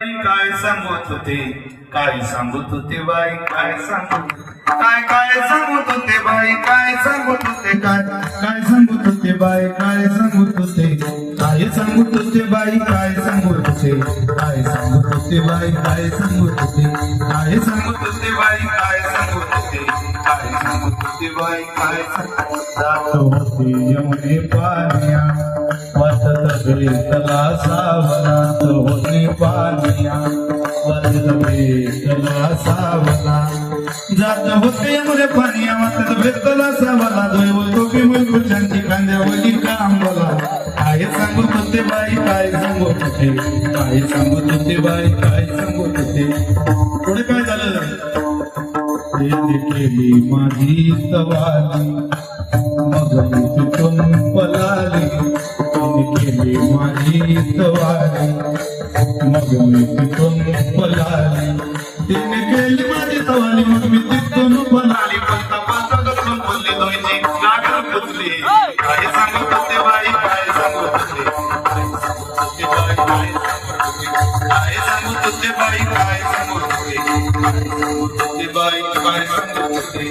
काय सांगत होते काय सांगत होते बाई काय सांगत काय सांगत होते बाई काय सांगत होते काय सांगत होते बाई काय सांगत होते काय सांगत होते बाई काय सांगत होते काय सांगत होते बाई काय सांगत होते काय सांगत होते बाई काय सांगत होते काय सांगत होते बाई काय जात होते यमुने पानिया वाटत भेटला सावनात होते पानिया वाटत भेटला सावना जात होते यमुने पानिया वाटत भेटला सावना दैव टोपी मुलगू शांती कांद्यावली काम बोला काय सांगत होते बाई काय सांगत होते काय सांगत होते बाई काय सांगत होते पुढे काय झालं केली माझी तवाली मग तिथून पलाली केली माझी तवाली मग मी तिथून पलाली तिने केली माझी तवाली मग मी तिथून पलाली बोलता बोलता गप्पून बोलली दोयची लागल पुतली काय सांगत होते बाई काय सांगत होते काय सांगत होते बाई काय सांगत होते बाई काय सांगत होते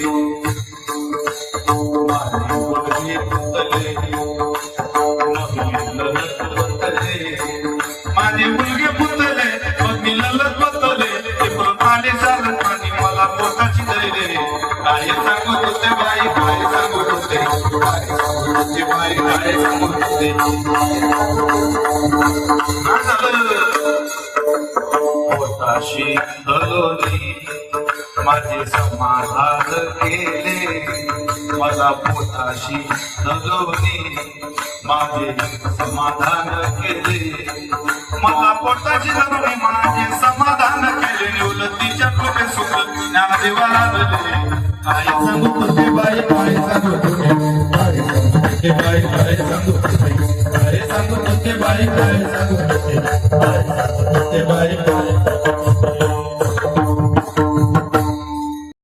माझे मुलगे पुतले मग मी ललत बसले ते पण आले चालत आणि मला पोटाची धरले काय सांगत होते बाई काय सांगत होते काय सांगत होते बाई काय सांगत होते पोटाशी धरली माझे समाधान केले मला पोटाशी धरली माझे समाधान केले मला पोटाची धरली माझे समाधान केले निवलतीच्या कृपे सुख ज्ञानदेवाला दिले काय सांगत होते बाई काय सांगत होते काय सांगत होते बाई काय सांगत होते काय सांगत होते बाई काय सांगत होते काय सांगत होते बाई